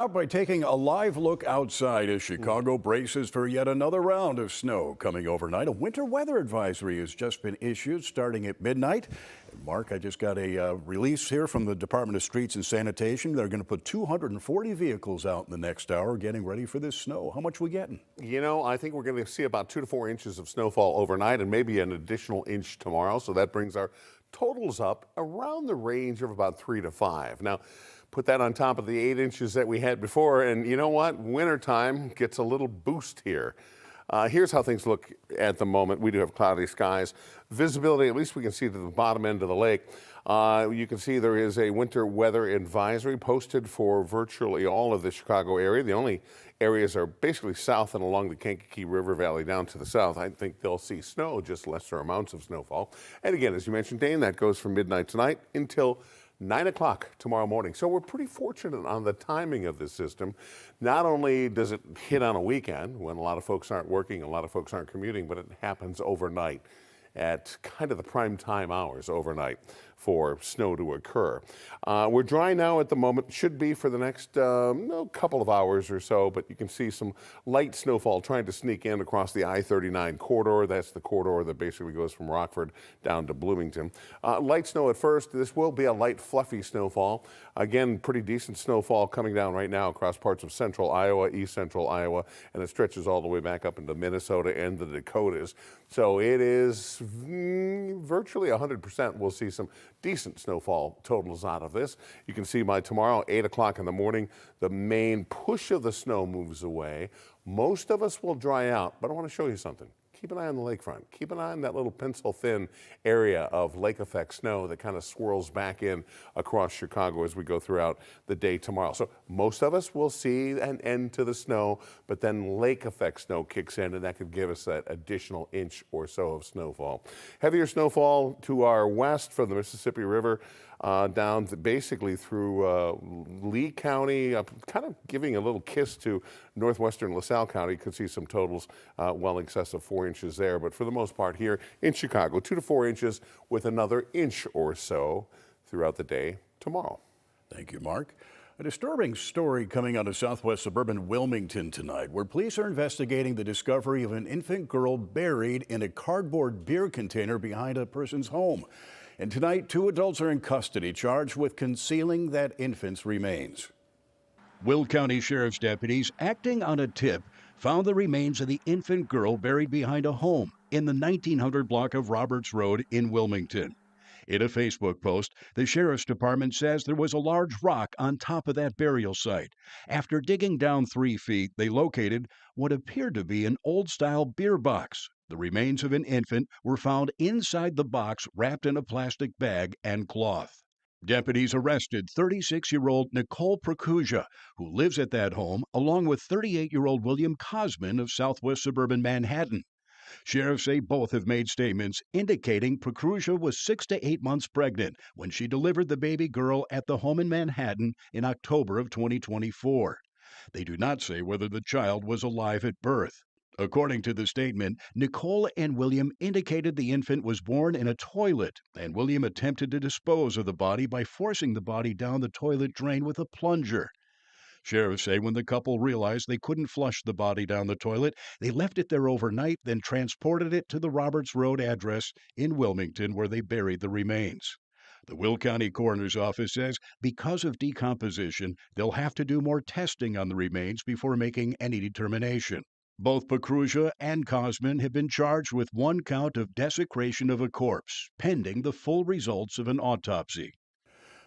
Out by taking a live look outside as Chicago braces for yet another round of snow coming overnight. A winter weather advisory has just been issued starting at midnight. And Mark, I just got a release here from the Department of Streets and Sanitation. They're going to put 240 vehicles out in the next hour getting ready for this snow. How much we getting? You know, I think we're going to see about 2 to 4 inches of snowfall overnight and maybe an additional inch tomorrow. So that brings our totals up around the range of about 3 to 5. Now, put that on top of the 8 inches that we had before, and you know what? Wintertime gets a little boost here. Here's how things look at the moment. We do have cloudy skies. Visibility, at least we can see to the bottom end of the lake. You can see there is a winter weather advisory posted for virtually all of the Chicago area. The only areas are basically south and along the Kankakee River Valley down to the south. I think they'll see snow, just lesser amounts of snowfall. And again, as you mentioned, Dane, that goes from midnight tonight until 9 o'clock tomorrow morning. So we're pretty fortunate on the timing of this system. Not only does it hit on a weekend when a lot of folks aren't working, a lot of folks aren't commuting, but it happens overnight at kind of the prime time hours overnight for snow to occur. We're dry now at the moment, should be for the next couple of hours or so, but you can see some light snowfall trying to sneak in across the I-39 corridor. That's the corridor that basically goes from Rockford down to Bloomington. Light snow at first. This will be a light, fluffy snowfall. Again, pretty decent snowfall coming down right now across parts of central Iowa, east central Iowa, and it stretches all the way back up into Minnesota and the Dakotas. So it is virtually 100%. We'll see some decent snowfall totals out of this. You can see by tomorrow, 8 o'clock in the morning, the main push of the snow moves away. Most of us will dry out, but I want to show you something. Keep an eye on the lakefront. Keep an eye on that little pencil-thin area of lake effect snow that kind of swirls back in across Chicago as we go throughout the day tomorrow. So most of us will see an end to the snow, but then lake effect snow kicks in, and that could give us that additional inch or so of snowfall. Heavier snowfall to our west from the Mississippi River down basically through Lee County, kind of giving a little kiss to northwestern LaSalle County. You could see some totals well in excess of 4 inches there. But for the most part here in Chicago, 2 to 4 inches with another inch or so throughout the day tomorrow. Thank you, Mark. A disturbing story coming out of southwest suburban Wilmington tonight, where police are investigating the discovery of an infant girl buried in a cardboard beer container behind a person's home. And tonight, 2 adults are in custody, charged with concealing that infant's remains. Will County Sheriff's deputies, acting on a tip, found the remains of the infant girl buried behind a home in the 1900 block of Roberts Road in Wilmington. In a Facebook post, the Sheriff's Department says there was a large rock on top of that burial site. After digging down 3 feet, they located what appeared to be an old-style beer box. The remains of an infant were found inside the box, wrapped in a plastic bag and cloth. Deputies arrested 36-year-old Nicole Procusia, who lives at that home, along with 38-year-old William Cosman of southwest suburban Manhattan. Sheriffs say both have made statements indicating Procusia was 6 to 8 months pregnant when she delivered the baby girl at the home in Manhattan in October of 2024. They do not say whether the child was alive at birth. According to the statement, Nicole and William indicated the infant was born in a toilet, and William attempted to dispose of the body by forcing the body down the toilet drain with a plunger. Sheriffs say when the couple realized they couldn't flush the body down the toilet, they left it there overnight, then transported it to the Roberts Road address in Wilmington, where they buried the remains. The Will County Coroner's Office says because of decomposition, they'll have to do more testing on the remains before making any determination. Both Procusia and Cosman have been charged with 1 count of desecration of a corpse, pending the full results of an autopsy.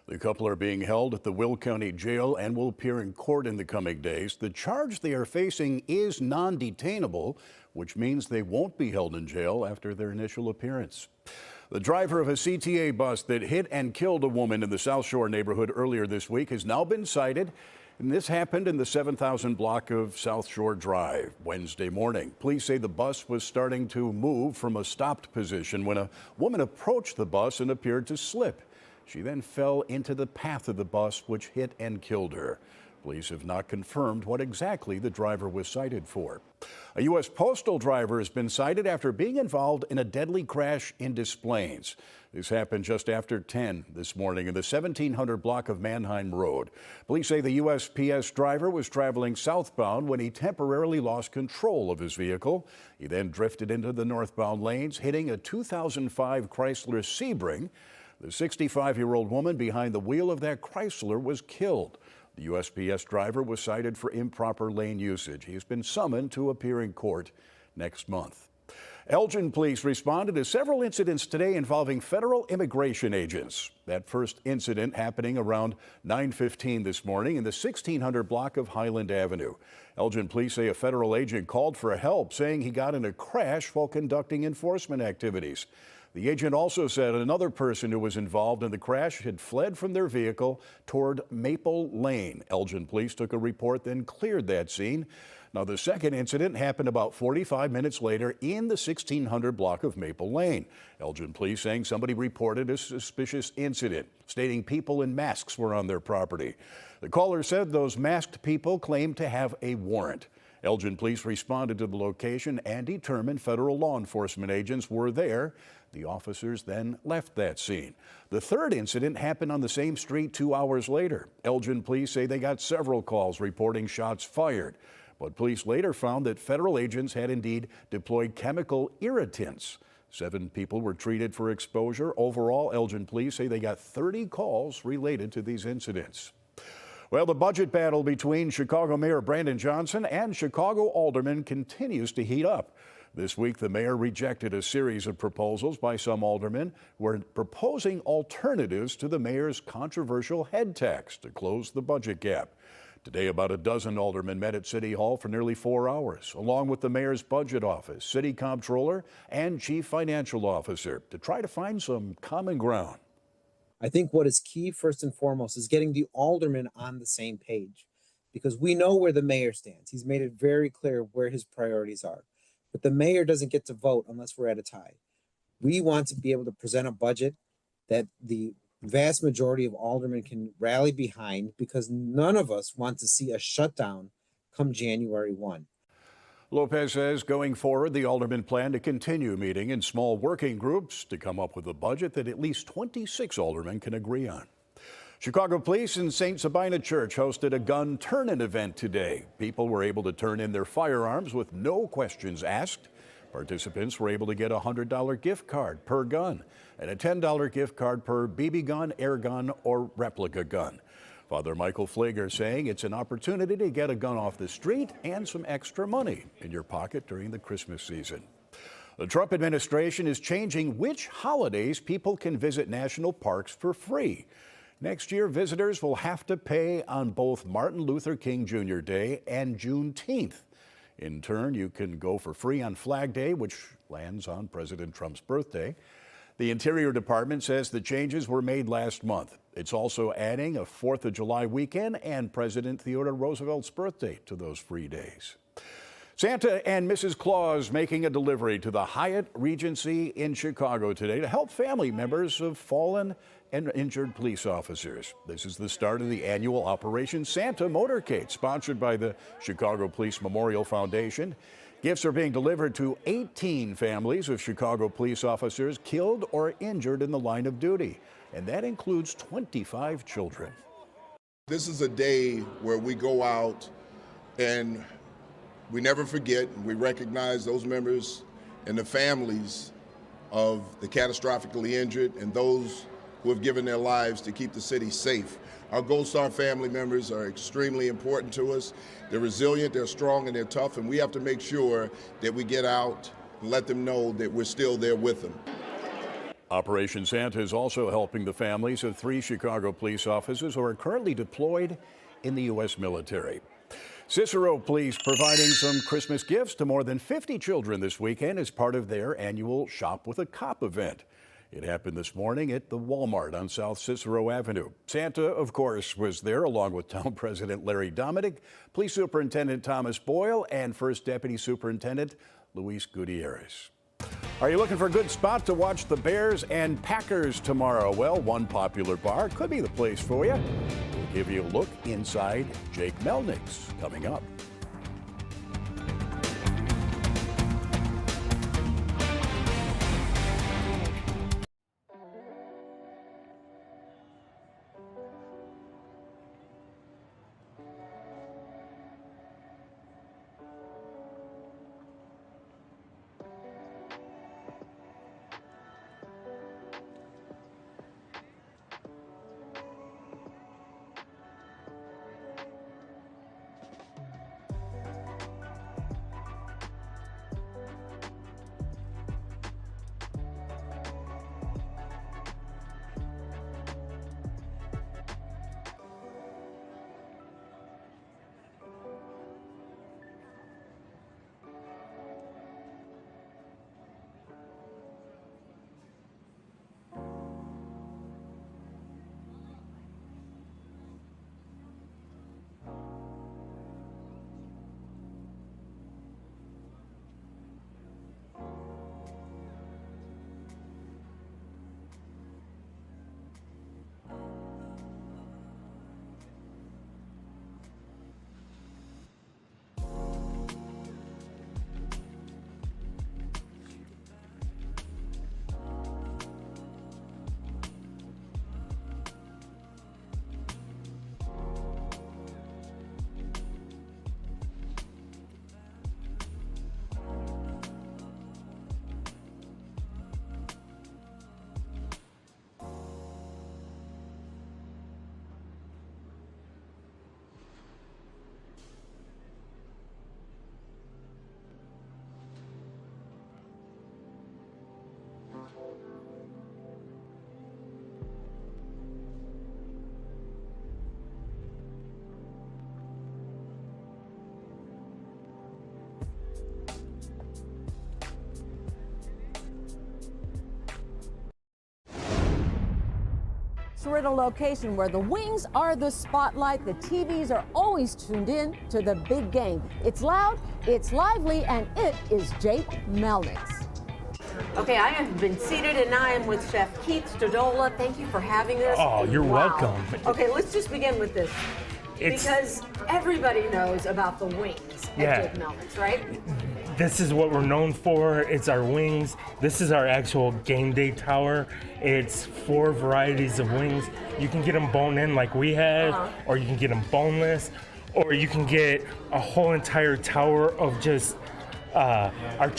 The couple are being held at the Will County Jail and will appear in court in the coming days. The charge they are facing is non-detainable, which means they won't be held in jail after their initial appearance. The driver of a CTA bus that hit and killed a woman in the South Shore neighborhood earlier this week has now been cited. And this happened in the 7,000 block of South Shore Drive Wednesday morning. Police say the bus was starting to move from a stopped position when a woman approached the bus and appeared to slip. She then fell into the path of the bus, which hit and killed her. Police have not confirmed what exactly the driver was cited for. A U.S. postal driver has been cited after being involved in a deadly crash in Des Plaines. This happened just after 10 this morning in the 1700 block of Mannheim Road. Police say the USPS driver was traveling southbound when he temporarily lost control of his vehicle. He then drifted into the northbound lanes, hitting a 2005 Chrysler Sebring. The 65-year-old woman behind the wheel of that Chrysler was killed. The USPS driver was cited for improper lane usage. He has been summoned to appear in court next month. Elgin police responded to several incidents today involving federal immigration agents. That first incident happening around 9:15 this morning in the 1600 block of Highland Avenue. Elgin police say a federal agent called for help, saying he got in a crash while conducting enforcement activities. The agent also said another person who was involved in the crash had fled from their vehicle toward Maple Lane. Elgin police took a report, then cleared that scene. Now, the second incident happened about 45 minutes later in the 1600 block of Maple Lane. Elgin police saying somebody reported a suspicious incident, stating people in masks were on their property. The caller said those masked people claimed to have a warrant. Elgin police responded to the location and determined federal law enforcement agents were there. The officers then left that scene. The third incident happened on the same street 2 hours later. Elgin police say they got several calls reporting shots fired. But police later found that federal agents had indeed deployed chemical irritants. 7 people were treated for exposure. Overall, Elgin police say they got 30 calls related to these incidents. Well, the budget battle between Chicago Mayor Brandon Johnson and Chicago aldermen continues to heat up. This week, the mayor rejected a series of proposals by some aldermen who are proposing alternatives to the mayor's controversial head tax to close the budget gap. Today, about a dozen aldermen met at City Hall for nearly 4 hours, along with the mayor's budget office, city comptroller, and chief financial officer, to try to find some common ground. I think what is key, first and foremost, is getting the aldermen on the same page, because we know where the mayor stands. He's made it very clear where his priorities are. But the mayor doesn't get to vote unless we're at a tie. We want to be able to present a budget that the vast majority of aldermen can rally behind, because none of us want to see a shutdown come January 1. Lopez says going forward, the aldermen plan to continue meeting in small working groups to come up with a budget that at least 26 aldermen can agree on. Chicago Police and St. Sabina Church hosted a gun turn-in event today. People were able to turn in their firearms with no questions asked. Participants were able to get a $100 gift card per gun and a $10 gift card per BB gun, air gun, or replica gun. Father Michael Flager saying it's an opportunity to get a gun off the street and some extra money in your pocket during the Christmas season. The Trump administration is changing which holidays people can visit national parks for free. Next year, visitors will have to pay on both Martin Luther King Jr. Day and Juneteenth. In turn, you can go for free on Flag Day, which lands on President Trump's birthday. The Interior Department says the changes were made last month. It's also adding a 4th of July weekend and President Theodore Roosevelt's birthday to those free days. Santa and Mrs. Claus making a delivery to the Hyatt Regency in Chicago today to help family members of fallen and injured police officers. This is the start of the annual Operation Santa motorcade, sponsored by the Chicago Police Memorial Foundation. Gifts are being delivered to 18 families of Chicago police officers killed or injured in the line of duty, and that includes 25 children. This is a day where we go out and we never forget, and we recognize those members and the families of the catastrophically injured and those who have given their lives to keep the city safe. Our Gold Star family members are extremely important to us. They're resilient, they're strong, and they're tough, and we have to make sure that we get out and let them know that we're still there with them. Operation Santa is also helping the families of 3 Chicago police officers who are currently deployed in the U.S. military. Cicero Police providing some Christmas gifts to more than 50 children this weekend as part of their annual Shop with a Cop event. It happened this morning at the Walmart on South Cicero Avenue. Santa, of course, was there along with Town President Larry Dominic, Police Superintendent Thomas Boyle, and First Deputy Superintendent Luis Gutierrez. Are you looking for a good spot to watch the Bears and Packers tomorrow? Well, one popular bar could be the place for you. give you a look inside Jake Melnick's coming up. We're at a location where the wings are the spotlight. The TVs are always tuned in to the big game. It's loud, it's lively, and it is Jake Melnick's. Okay, I have been seated and I am with Chef Keith Stodola. Thank you for having us. Oh, you're welcome. Okay, let's just begin with this. Because everybody knows about the wings at Jake Melnick's, right? This is what we're known for. It's our wings. This is our actual game day tower. It's 4 varieties of wings. You can get them bone in like we have, or you can get them boneless, or you can get a whole entire tower of just our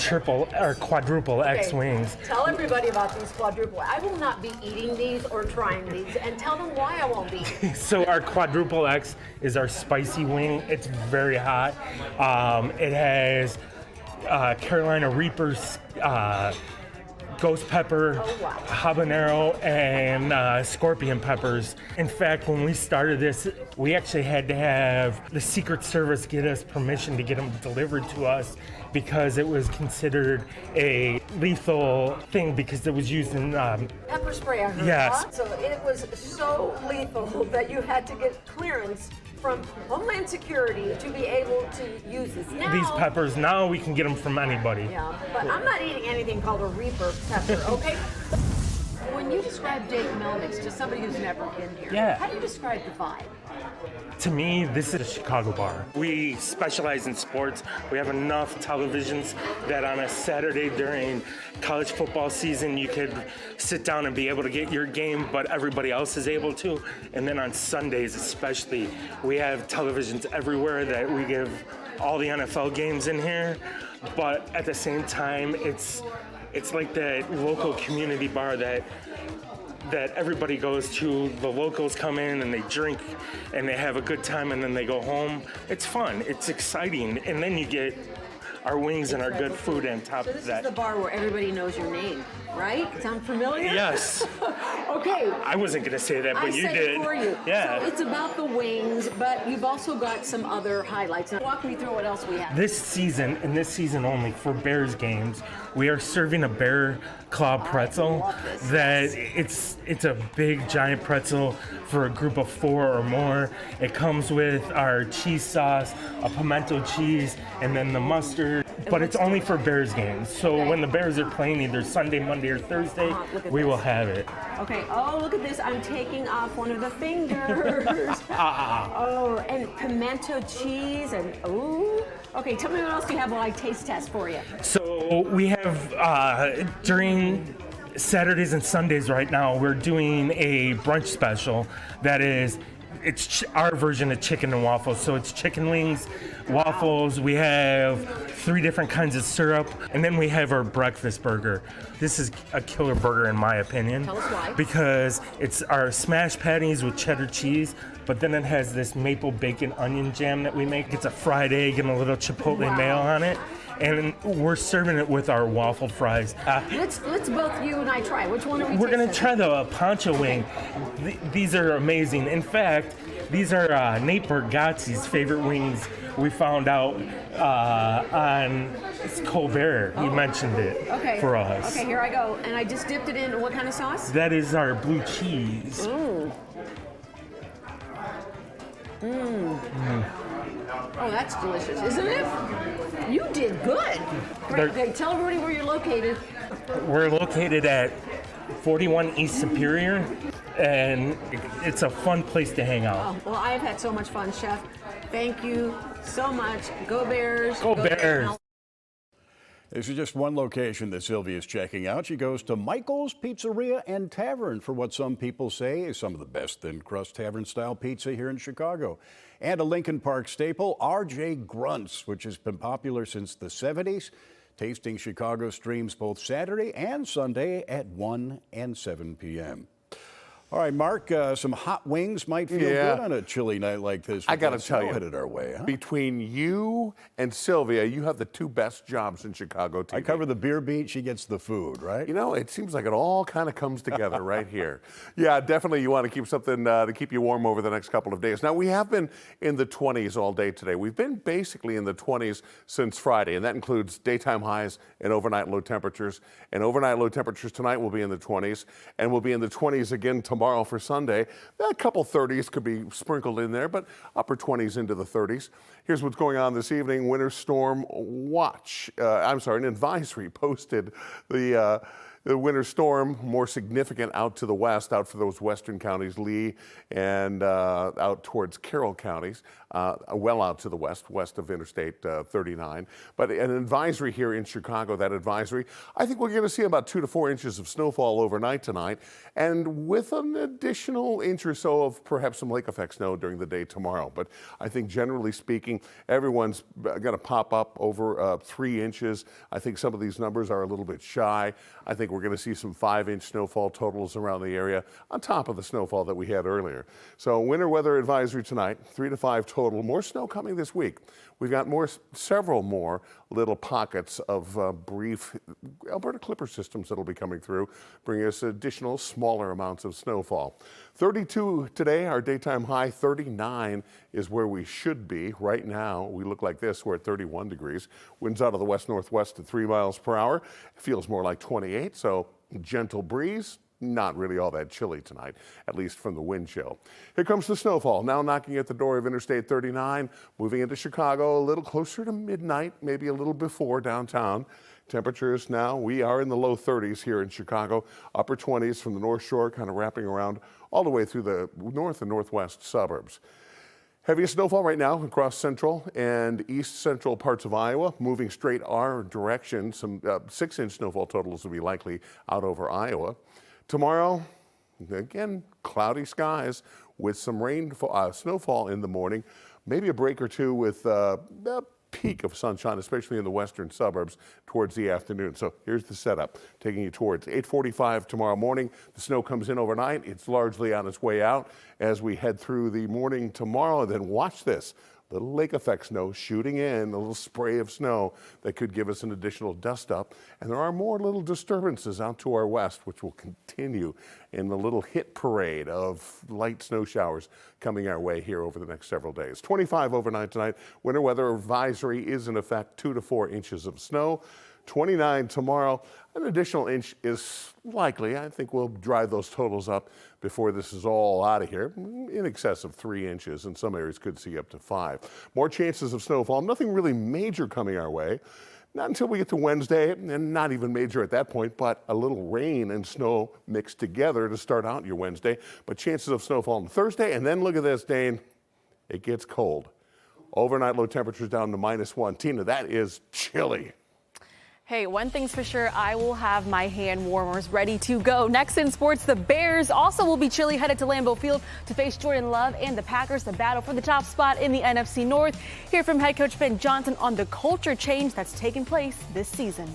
quadruple X wings. Tell everybody about these quadruple. I will not be eating these or trying these, and tell them why I won't be. So our quadruple X is our spicy wing. It's very hot. It has Carolina Reapers, ghost pepper, habanero, and scorpion peppers. In fact, when we started this, we actually had to have the Secret Service get us permission to get them delivered to us because it was considered a lethal thing because it was used in pepper spray, I heard. Yes. So it was so lethal that you had to get clearance from Homeland Security to be able to use this. Now, these peppers, now we can get them from anybody. Yeah, but I'm not eating anything called a Reaper pepper, okay? When you describe Jake Melnick's to somebody who's never been here, how do you describe the vibe? To me, this is a Chicago bar. We specialize in sports. We have enough televisions that on a Saturday during college football season, you could sit down and be able to get your game, but everybody else is able to. And then on Sundays especially, we have televisions everywhere that we give all the NFL games in here. But at the same time, it's like that local community bar that everybody goes to. The locals come in and they drink and they have a good time and then they go home. It's fun, it's exciting, and then you get our wings and our good food on top of that. So this is the bar where everybody knows your name, right? Sound familiar? Yes. Okay. I wasn't gonna say that, but you did. It for you. Yeah. So it's about the wings, but you've also got some other highlights. Now walk me through what else we have. This season, and this season only, for Bears games, we are serving a bear claw pretzel. It's a big giant pretzel for a group of 4 or more. It comes with our cheese sauce, a pimento cheese, and then the mustard. But it's only for Bears games. So when the Bears are playing either Sunday, Monday, or Thursday, we will have it. Okay, Okay. Oh, look at this. I'm taking off one of the fingers. Oh, and pimento cheese and ooh. Okay, tell me what else you have while I taste test for you. So we have during Saturdays and Sundays right now, we're doing a brunch special that is, it's our version of chicken and waffles. So it's chicken wings, waffles. We have 3 different kinds of syrup, and then we have our breakfast burger. This is a killer burger in my opinion. Tell us why. Because it's our smashed patties with cheddar cheese, but then it has this maple bacon onion jam that we make. It's a fried egg and a little chipotle mayo on it. And we're serving it with our waffle fries. Let's both you and I try. Which one are we We're gonna tasting? try the poncho wing. These are amazing. In fact, these are Nate Bargatze's favorite wings. We found out on Colbert. He mentioned it for us. Okay, here I go. And I just dipped it in what kind of sauce? That is our blue cheese. Oh, that's delicious, isn't it? You did good. Great. Okay, tell everybody where you're located. We're located at 41 East Superior, and it's a fun place to hang out. Oh, well, I've had so much fun, Chef. Thank you so much. Go Bears. Go Bears. This is just one location that Sylvia's checking out. She goes to Michael's Pizzeria and Tavern for what some people say is some of the best thin crust tavern style pizza here in Chicago. And a Lincoln Park staple, R.J. Grunt's, which has been popular since the 70s. Tasting Chicago streams both Saturday and Sunday at 1 and 7 p.m. All right, Mark, some hot wings might feel good on a chilly night like this. I got to tell you, headed our way, huh? Between you and Sylvia, you have the 2 best jobs in Chicago TV. I cover the beer beat, she gets the food, right? You know, it seems like it all kind of comes together right here. Yeah, definitely you want to keep something to keep you warm over the next couple of days. Now, we have been in the 20s all day today. We've been basically in the 20s since Friday, and that includes daytime highs and overnight low temperatures. And overnight low temperatures tonight will be in the 20s, and we'll be in the 20s again tomorrow for Sunday. A couple 30s could be sprinkled in there, but upper 20s into the 30s. Here's what's going on this evening. Winter storm watch, an advisory posted. The winter storm, more significant out to the west, out for those western counties, Lee and out towards Carroll counties, well out to the west, west of Interstate 39. But an advisory here in Chicago, that advisory, I think we're going to see about 2 to 4 inches of snowfall overnight tonight, and with an additional inch or so of perhaps some lake effect snow during the day tomorrow. But I think generally speaking, everyone's going to pop up over 3 inches. I think some of these numbers are a little bit shy. I think we're going to see some 5-inch snowfall totals around the area on top of the snowfall that we had earlier. So winter weather advisory tonight, 3 to 5 total. More snow coming this week. We've got several more little pockets of brief Alberta Clipper systems that'll be coming through, bringing us additional smaller amounts of snowfall. 32 today, our daytime high. 39 is where we should be. Right now, we look like this. We're at 31 degrees. Winds out of the west-northwest at 3 miles per hour. It feels more like 28, so gentle breeze. Not really all that chilly tonight, at least from the wind chill. Here comes the snowfall, now knocking at the door of Interstate 39, moving into Chicago a little closer to midnight, maybe a little before downtown. Temperatures now, we are in the low 30s here in Chicago, upper 20s from the North Shore, kind of wrapping around all the way through the north and northwest suburbs. Heaviest snowfall right now across central and east central parts of Iowa, moving straight our direction. Some 6-inch snowfall totals will be likely out over Iowa. Tomorrow, again, cloudy skies with some snowfall in the morning, maybe a break or two with a peak of sunshine, especially in the western suburbs towards the afternoon. So here's the setup, taking you towards 8:45 tomorrow morning. The snow comes in overnight. It's largely on its way out as we head through the morning tomorrow. And then watch this. Little lake effect snow shooting in, a little spray of snow that could give us an additional dust up. And there are more little disturbances out to our west, which will continue in the little hit parade of light snow showers coming our way here over the next several days. 25 overnight tonight. Winter weather advisory is in effect, 2 to 4 inches of snow. 29 tomorrow. An additional inch is likely. I think we'll drive those totals up before this is all out of here. In excess of 3 inches, and some areas could see up to 5. More chances of snowfall. Nothing really major coming our way. Not until we get to Wednesday, and not even major at that point, but a little rain and snow mixed together to start out your Wednesday. But chances of snowfall on Thursday, and then look at this, Dane. It gets cold. Overnight low temperatures down to -1. Tina, that is chilly. Hey, one thing's for sure, I will have my hand warmers ready to go. Next in sports, the Bears also will be chilly, headed to Lambeau Field to face Jordan Love and the Packers, the battle for the top spot in the NFC North. Hear from head coach Ben Johnson on the culture change that's taken place this season.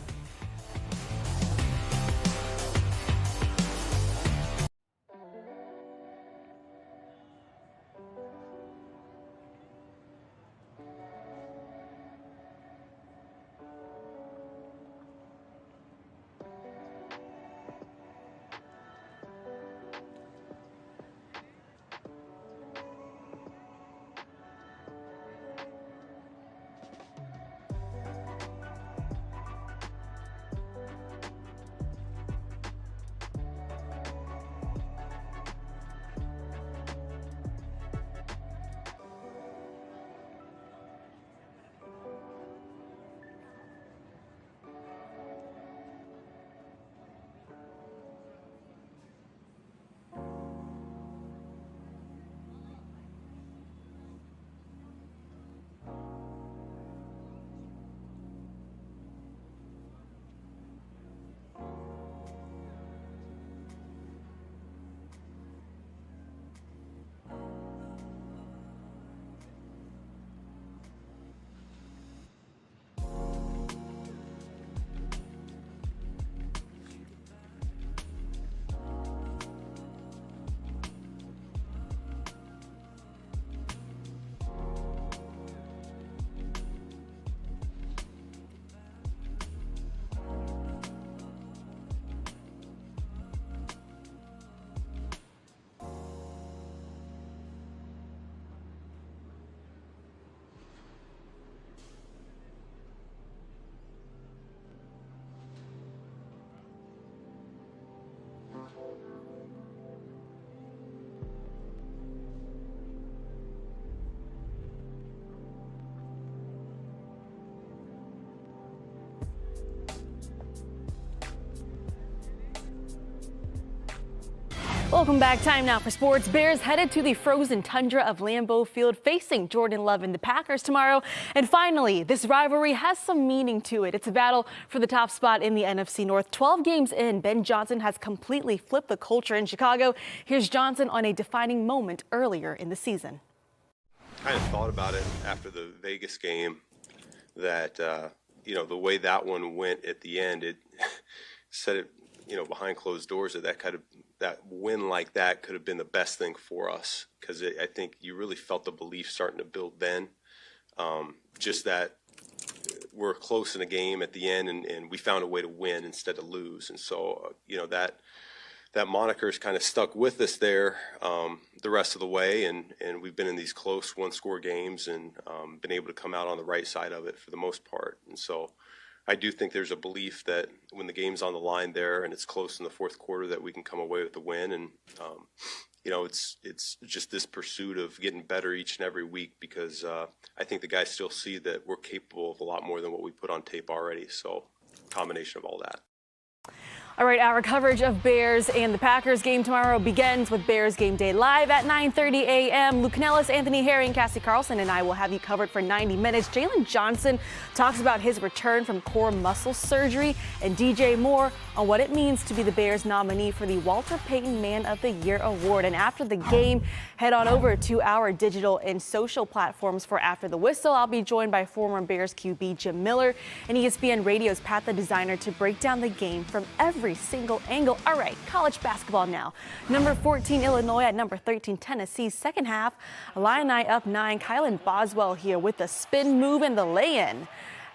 Welcome back. Time now for sports. Bears headed to the frozen tundra of Lambeau Field, facing Jordan Love and the Packers tomorrow. And finally, this rivalry has some meaning to it. It's a battle for the top spot in the NFC North. 12 games in, Ben Johnson has completely flipped the culture in Chicago. Here's Johnson on a defining moment earlier in the season. Kind of thought about it after the Vegas game that, the way that one went at the end, it said it, behind closed doors that win like that could have been the best thing for us, because I think you really felt the belief starting to build then. Just that we're close in a game at the end, and we found a way to win instead of lose. And so, that moniker's kind of stuck with us there the rest of the way, and we've been in these close one-score games and been able to come out on the right side of it for the most part. And so I do think there's a belief that when the game's on the line there and it's close in the fourth quarter that we can come away with the win. And, it's just this pursuit of getting better each and every week, because I think the guys still see that we're capable of a lot more than what we put on tape already. So combination of all that. All right, our coverage of Bears and the Packers game tomorrow begins with Bears Game Day live at 9:30 a.m. Luke Nellis, Anthony Harry, and Cassie Carlson and I will have you covered for 90 minutes. Jalen Johnson talks about his return from core muscle surgery, and DJ Moore on what it means to be the Bears nominee for the Walter Payton Man of the Year Award. And after the game, head on over to our digital and social platforms for After the Whistle. I'll be joined by former Bears QB Jim Miller and ESPN Radio's Pat the Designer to break down the game from every single angle. All right, college basketball now. Number 14 Illinois at number 13 Tennessee. Second half, Illini up 9. Kylan Boswell here with the spin move and the lay-in.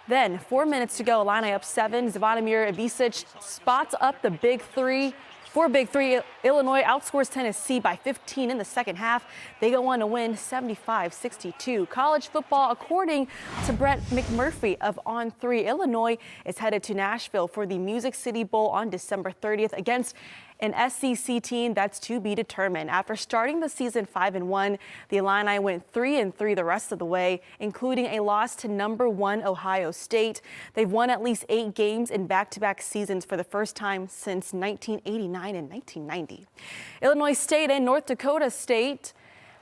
Then 4 minutes to go, Illini up 7. Zvonimir Ivicic spots up the big three. For Big Three, Illinois outscores Tennessee by 15 in the second half. They go on to win 75-62. College football, according to Brett McMurphy of On3, Illinois is headed to Nashville for the Music City Bowl on December 30th against an SEC team that's to be determined. After starting the season 5-1, the Illini went 3-3 the rest of the way, including a loss to number 1 Ohio State. They've won at least 8 games in back-to-back seasons for the first time since 1989 and 1990. Illinois State and North Dakota State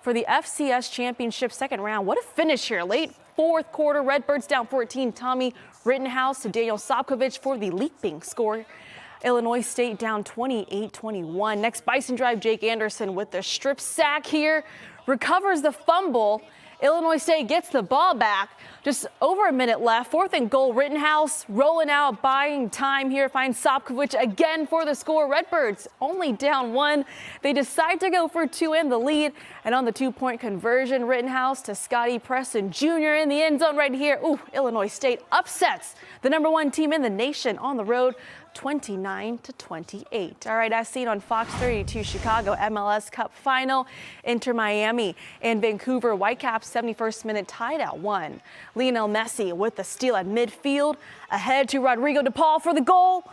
for the FCS Championship second round. What a finish here. Late fourth quarter, Redbirds down 14. Tommy Rittenhouse to Daniel Sobkovich for the leaping score. Illinois State down 28-21. Next, Bison Drive, Jake Anderson with the strip sack here. Recovers the fumble. Illinois State gets the ball back. Just over a minute left. 4th and goal. Rittenhouse rolling out, buying time here. Finds Sobkovich again for the score. Redbirds only down 1. They decide to go for 2 in the lead. And on the 2-point conversion, Rittenhouse to Scotty Preston Jr. in the end zone right here. Ooh, Illinois State upsets the number 1 team in the nation on the road. 29-28. All right, as seen on Fox 32 Chicago MLS Cup Final, Inter Miami and Vancouver Whitecaps 71st minute tied at 1. Lionel Messi with the steal at midfield, ahead to Rodrigo de Paul for the goal.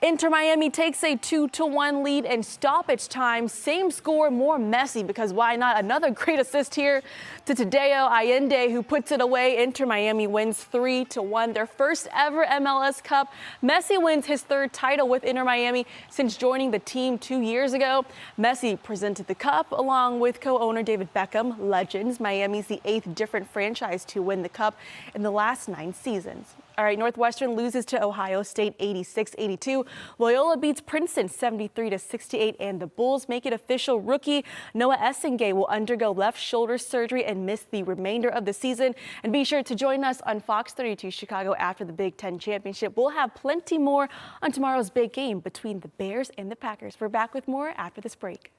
Inter Miami takes a 2-1 lead in stoppage time. Same score, more Messi, because why not? Another great assist here to Tadeo Allende, who puts it away. Inter Miami wins 3-1, their first ever MLS Cup. Messi wins his 3rd title with Inter Miami since joining the team 2 years ago. Messi presented the cup along with co-owner David Beckham. Legends, Miami's the 8th different franchise to win the cup in the last 9 seasons. All right, Northwestern loses to Ohio State 86-82. Loyola beats Princeton 73-68, and the Bulls make it official. Rookie Noah Essengay will undergo left shoulder surgery and miss the remainder of the season. And be sure to join us on Fox 32 Chicago after the Big Ten Championship. We'll have plenty more on tomorrow's big game between the Bears and the Packers. We're back with more after this break.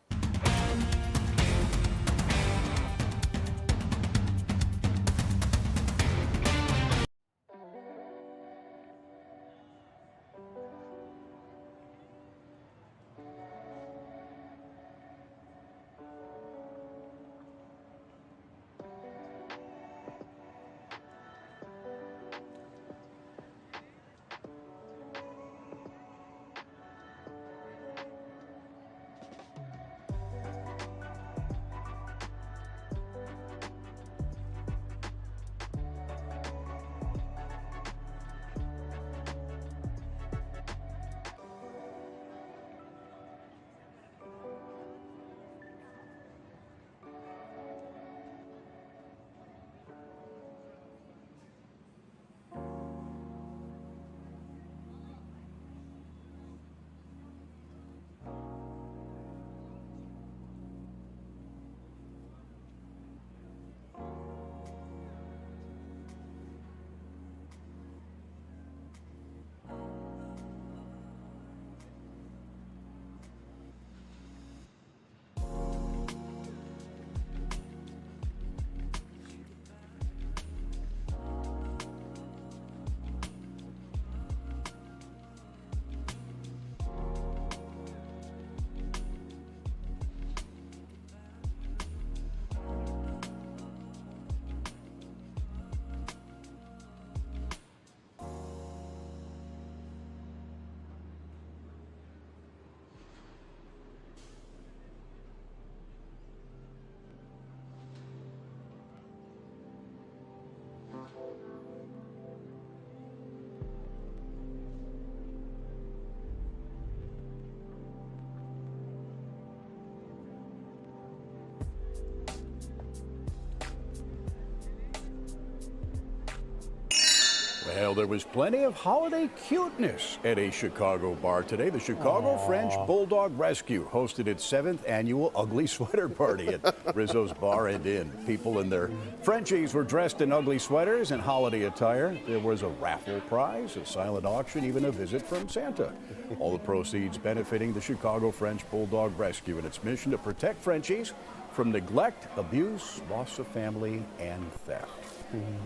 Well, there was plenty of holiday cuteness at a Chicago bar today. The Chicago French Bulldog Rescue hosted its 7th annual ugly sweater party at Rizzo's Bar and Inn. People in their Frenchies were dressed in ugly sweaters and holiday attire. There was a raffle prize, a silent auction, even a visit from Santa. All the proceeds benefiting the Chicago French Bulldog Rescue in its mission to protect Frenchies from neglect, abuse, loss of family, and theft.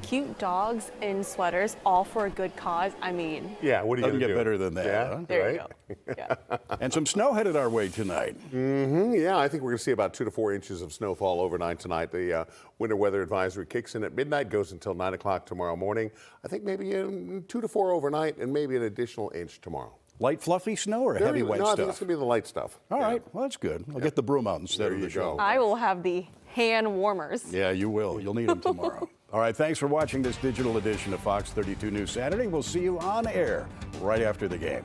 Cute dogs in sweaters, all for a good cause. I mean, Yeah, what are you Doesn't going to do? get better than that, Yeah, huh? there right? you go. Yeah. And some snow headed our way tonight. Yeah, I think we're going to see about 2 to 4 inches of snowfall overnight tonight. The winter weather advisory kicks in at midnight, goes until 9 o'clock tomorrow morning. I think maybe 2 to 4 overnight and maybe an additional inch tomorrow. Light, fluffy snow or heavy, wet no, I think stuff? it's going to be the light stuff. All right, well, that's good. I'll get the broom out instead of the shovel. I will have the hand warmers. Yeah, you will. You'll need them tomorrow. All right, thanks for watching this digital edition of Fox 32 News Saturday. We'll see you on air right after the game.